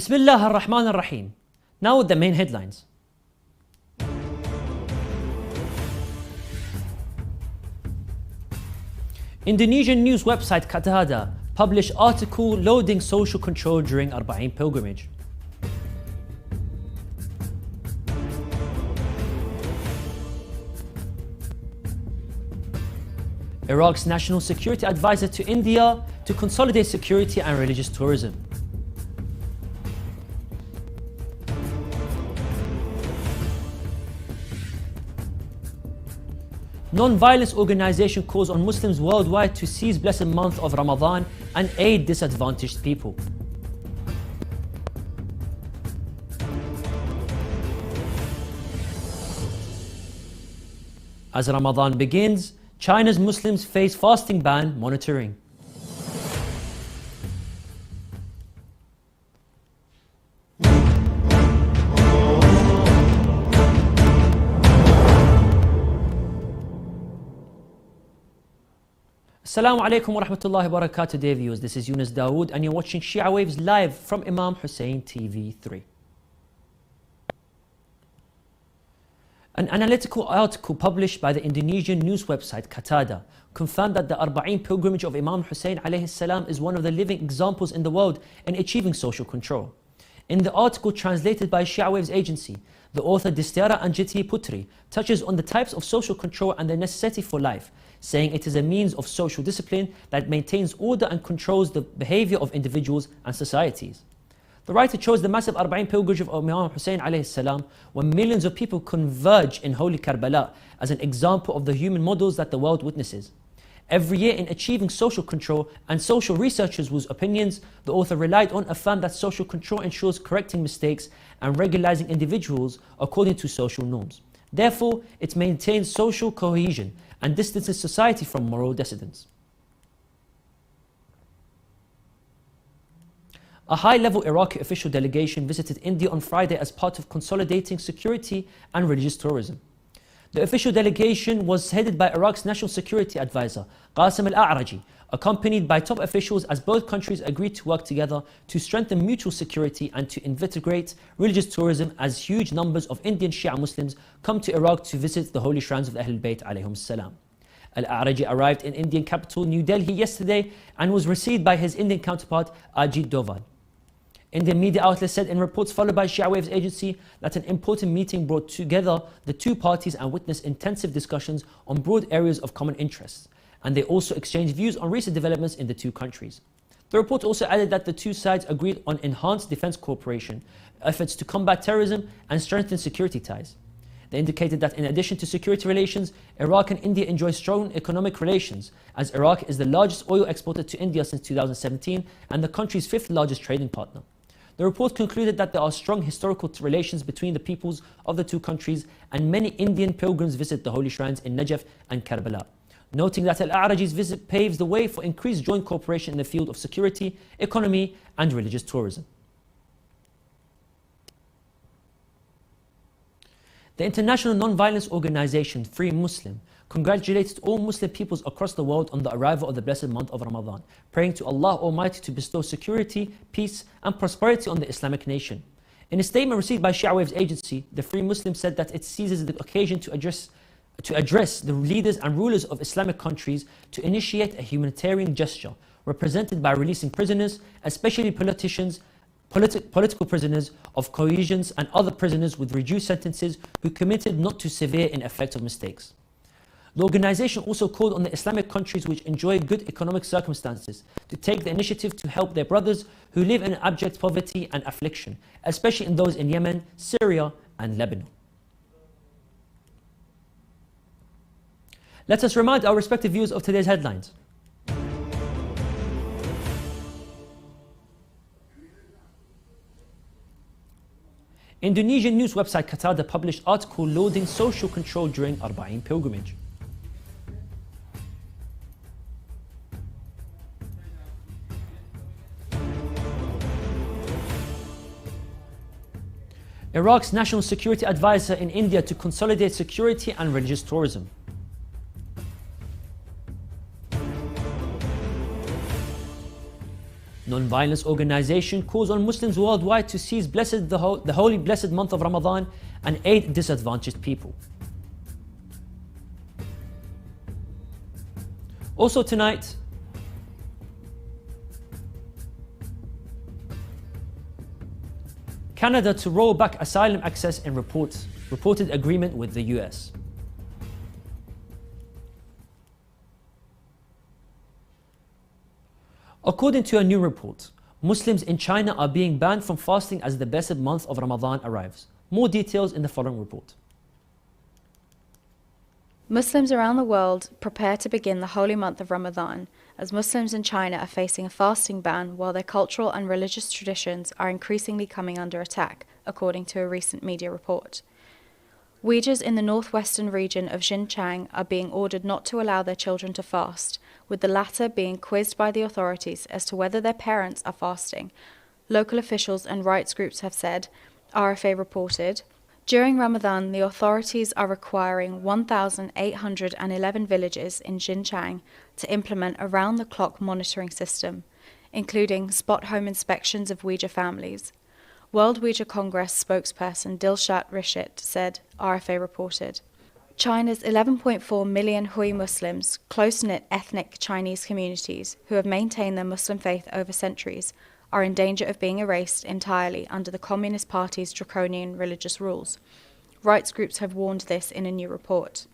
Bismillah ar-Rahman ar-Rahim. Now with the main headlines. Indonesian news website Qatada published article loading social control during Arba'een pilgrimage. Iraq's national security advisor to India to consolidate security and religious tourism. Non-violence organization calls on Muslims worldwide to seize blessed month of Ramadan and aid disadvantaged people. As Ramadan begins, China's Muslims face fasting ban monitoring. Assalamu alaikum wa rahmatullahi wa barakatuh, dear viewers. This is Yunus Dawood and you're watching Shia Waves live from Imam Hussein TV 3. An analytical article published by the Indonesian news website Qatada confirmed that the Arba'een pilgrimage of Imam Hussein alayhi salam is one of the living examples in the world in achieving social control. In the article translated by Shia Waves agency, the author Distiara Anjiti Putri touches on the types of social control and their necessity for life, saying it is a means of social discipline that maintains order and controls the behavior of individuals and societies. The writer chose the massive Arba'een pilgrimage of Imam Hussein alayhi salam, when millions of people converge in holy Karbala, as an example of the human models that the world witnesses. Every year in achieving social control and social researchers whose opinions the author relied on affirmed that social control ensures correcting mistakes and regularizing individuals according to social norms. Therefore, it maintains social cohesion and distances society from moral dissidents. A high-level Iraqi official delegation visited India on Friday as part of consolidating security and religious tourism. The official delegation was headed by Iraq's national security advisor, Qasim al-A'raji, accompanied by top officials as both countries agreed to work together to strengthen mutual security and to integrate religious tourism as huge numbers of Indian Shia Muslims come to Iraq to visit the holy shrines of the Ahlul Bayt alayhim salam. Al-A'raji arrived in Indian capital New Delhi yesterday and was received by his Indian counterpart Ajit Doval. Indian media outlets said in reports followed by Shia Waves agency that an important meeting brought together the two parties and witnessed intensive discussions on broad areas of common interest, and they also exchanged views on recent developments in the two countries. The report also added that the two sides agreed on enhanced defense cooperation, efforts to combat terrorism and strengthen security ties. They indicated that in addition to security relations, Iraq and India enjoy strong economic relations, as Iraq is the largest oil exporter to India since 2017 and the country's fifth largest trading partner. The report concluded that there are strong historical relations between the peoples of the two countries, and many Indian pilgrims visit the holy shrines in Najaf and Karbala, noting that Al-A'raji's visit paves the way for increased joint cooperation in the field of security, economy and religious tourism. The international non-violence organization Free Muslim congratulated all Muslim peoples across the world on the arrival of the blessed month of Ramadan, praying to Allah Almighty to bestow security, peace and prosperity on the Islamic nation. In a statement received by Shia Waves agency, the Free Muslim said that it seizes the occasion to address the leaders and rulers of Islamic countries to initiate a humanitarian gesture represented by releasing prisoners, especially political prisoners of cohesions and other prisoners with reduced sentences who committed not too severe in effect of mistakes. The organization also called on the Islamic countries which enjoy good economic circumstances to take the initiative to help their brothers who live in abject poverty and affliction, especially in those in Yemen, Syria and Lebanon. Let us remind our respective viewers of today's headlines. Indonesian news website Qatada published article loading social control during Arba'een pilgrimage. Iraq's national security advisor in India to consolidate security and religious tourism. Non-violence organization calls on Muslims worldwide to seize the holy blessed month of Ramadan and aid disadvantaged people. Also tonight, Canada to roll back asylum access in reported agreement with the US. According to a new report, Muslims in China are being banned from fasting as the blessed month of Ramadan arrives. More details in the following report. Muslims around the world prepare to begin the holy month of Ramadan, as Muslims in China are facing a fasting ban while their cultural and religious traditions are increasingly coming under attack, according to a recent media report. Uyghurs in the northwestern region of Xinjiang are being ordered not to allow their children to fast, with the latter being quizzed by the authorities as to whether their parents are fasting. Local officials and rights groups have said, RFA reported. During Ramadan, the authorities are requiring 1,811 villages in Xinjiang to implement a round-the-clock monitoring system, including spot home inspections of Uyghur families. World Uyghur Congress spokesperson Dilshat Rishit said, RFA reported. China's 11.4 million Hui Muslims, close-knit ethnic Chinese communities who have maintained their Muslim faith over centuries, are in danger of being erased entirely under the Communist Party's draconian religious rules. Rights groups have warned this in a new report.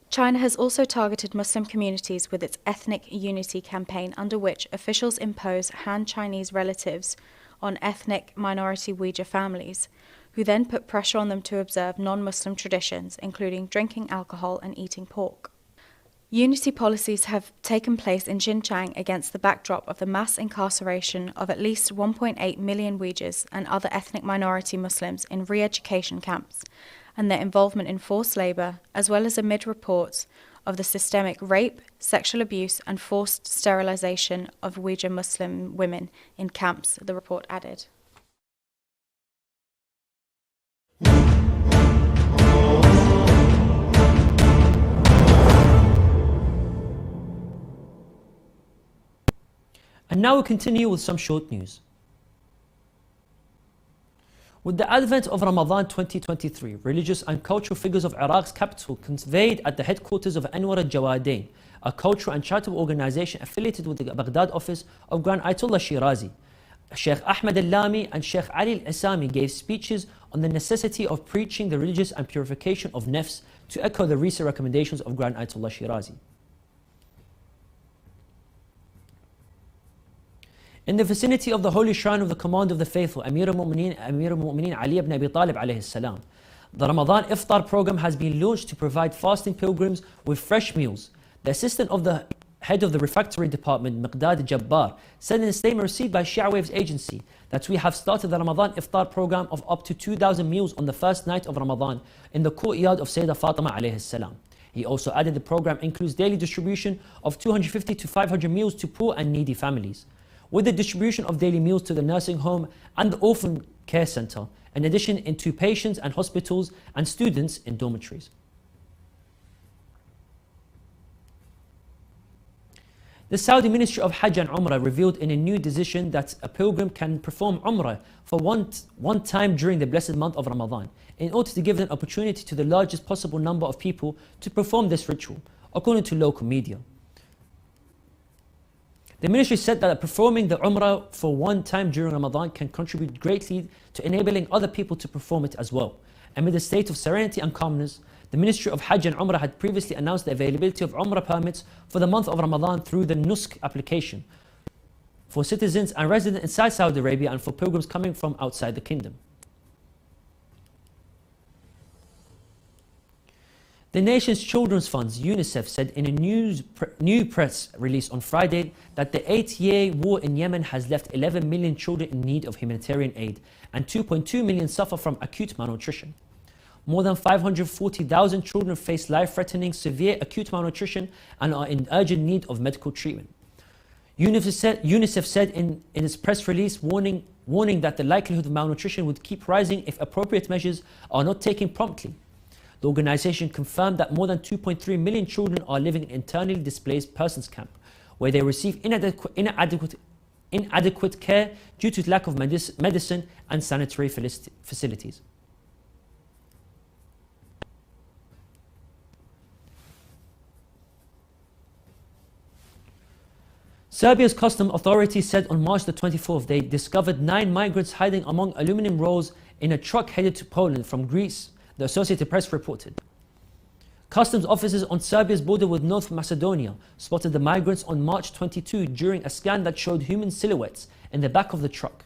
China has also targeted Muslim communities with its Ethnic Unity campaign, under which officials impose Han Chinese relatives on ethnic minority Uyghur families, who then put pressure on them to observe non-Muslim traditions, including drinking alcohol and eating pork. Unity policies have taken place in Xinjiang against the backdrop of the mass incarceration of at least 1.8 million Uyghurs and other ethnic minority Muslims in re-education camps, and their involvement in forced labour, as well as amid reports of the systemic rape, sexual abuse and forced sterilisation of Uyghur Muslim women in camps, the report added. And now we continue with some short news. With the advent of Ramadan 2023, religious and cultural figures of Iraq's capital conveyed at the headquarters of Anwar al-Jawadain, a cultural and charitable organization affiliated with the Baghdad office of Grand Ayatollah Shirazi. Sheikh Ahmed al-Lami and Sheikh Ali al-Isami gave speeches on the necessity of preaching the religious and purification of nafs to echo the recent recommendations of Grand Ayatollah Shirazi. In the vicinity of the holy shrine of the Commander of the Faithful, Amir al-Mu'mineen Ali ibn Abi Talib alayhi salam, the Ramadan Iftar program has been launched to provide fasting pilgrims with fresh meals. The assistant of the head of the refectory department, Miqdad Jabbar, said in a statement received by Shia Waves agency that we have started the Ramadan Iftar program of up to 2,000 meals on the first night of Ramadan in the courtyard of Sayyidah Fatima alayhi salam. He also added the program includes daily distribution of 250 to 500 meals to poor and needy families, with the distribution of daily meals to the nursing home and the orphan care center, in addition into patients and hospitals and students in dormitories. The Saudi Ministry of Hajj and Umrah revealed in a new decision that a pilgrim can perform Umrah for one time during the blessed month of Ramadan, in order to give an opportunity to the largest possible number of people to perform this ritual, according to local media. The ministry said that performing the Umrah for one time during Ramadan can contribute greatly to enabling other people to perform it as well. Amid a state of serenity and calmness, the Ministry of Hajj and Umrah had previously announced the availability of Umrah permits for the month of Ramadan through the Nusk application for citizens and residents inside Saudi Arabia and for pilgrims coming from outside the kingdom. The nation's children's funds, UNICEF, said in a new press release on Friday that the 8-year war in Yemen has left 11 million children in need of humanitarian aid and 2.2 million suffer from acute malnutrition. More than 540,000 children face life-threatening severe malnutrition and are in urgent need of medical treatment. UNICEF said in its press release warning that the likelihood of malnutrition would keep rising if appropriate measures are not taken promptly. The organization confirmed that more than 2.3 million children are living in internally displaced persons camp, where they receive inadequate inadequate care due to lack of medicine and sanitary facilities. Serbia's custom authorities said on March the 24th they discovered 9 migrants hiding among aluminum rolls in a truck headed to Poland from Greece, the Associated Press reported. Customs officers on Serbia's border with North Macedonia spotted the migrants on March 22 during a scan that showed human silhouettes in the back of the truck.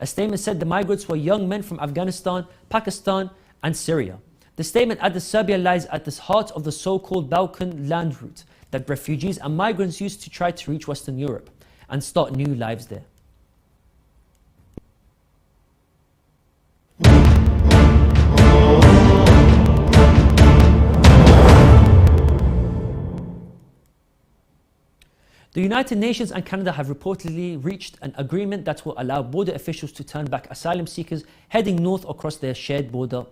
A statement said the migrants were young men from Afghanistan, Pakistan and Syria. The statement added Serbia lies at the heart of the so-called Balkan land route that refugees and migrants used to try to reach Western Europe and start new lives there. The United Nations and Canada have reportedly reached an agreement that will allow border officials to turn back asylum seekers heading north across their shared border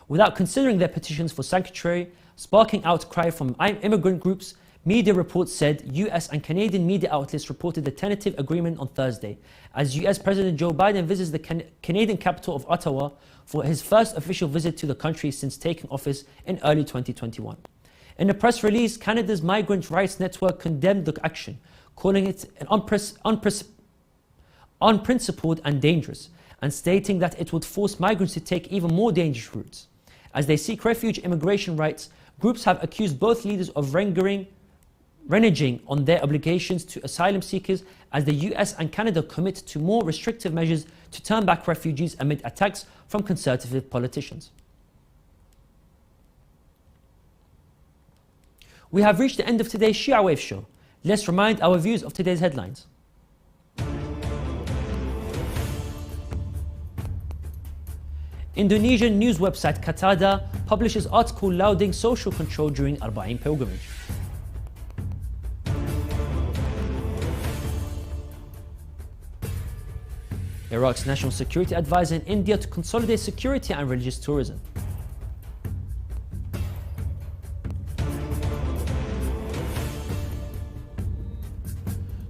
without considering their petitions for sanctuary, sparking outcry from immigrant groups. Media reports said US and Canadian media outlets reported the tentative agreement on Thursday as US President Joe Biden visits the Canadian capital of Ottawa for his first official visit to the country since taking office in early 2021. In a press release, Canada's Migrant Rights Network condemned the action, calling it unprincipled and dangerous, and stating that it would force migrants to take even more dangerous routes. As they seek refuge immigration rights, groups have accused both leaders of reneging on their obligations to asylum seekers as the US and Canada commit to more restrictive measures to turn back refugees amid attacks from conservative politicians. We have reached the end of today's Shia Waves show. Let's remind our viewers of today's headlines. Indonesian news website Katada publishes article lauding social control during Arba'in pilgrimage. Iraq's national security advisor in India to consolidate security and religious tourism.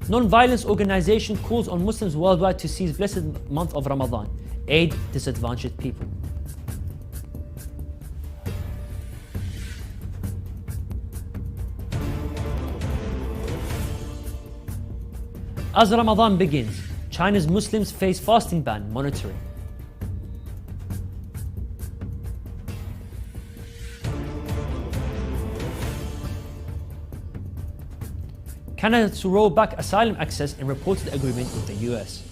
Non-violence organization calls on Muslims worldwide to seize blessed month of Ramadan, aid disadvantaged people. As Ramadan begins, China's Muslims face fasting ban monitoring. Canada to roll back asylum access in reported agreement with the US.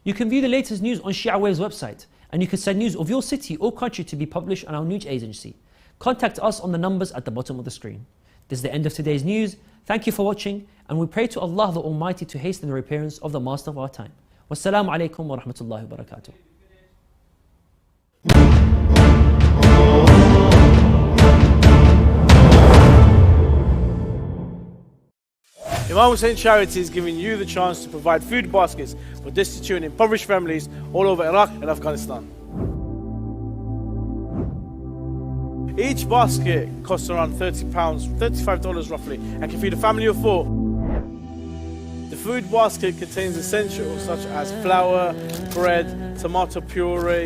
You can view the latest news on Shia Waves website, and you can send news of your city or country to be published on our news agency. Contact us on the numbers at the bottom of the screen. This is the end of today's news. Thank you for watching, and we pray to Allah the Almighty to hasten the reappearance of the Master of our time. Wassalamu alaikum wa rahmatullahi wa barakatuh. Imam Hussein Charity is giving you the chance to provide food baskets for destitute and impoverished families all over Iraq and Afghanistan. Each basket costs around £30, $35 roughly, and can feed a family of 4. The food basket contains essentials such as flour, bread, tomato puree,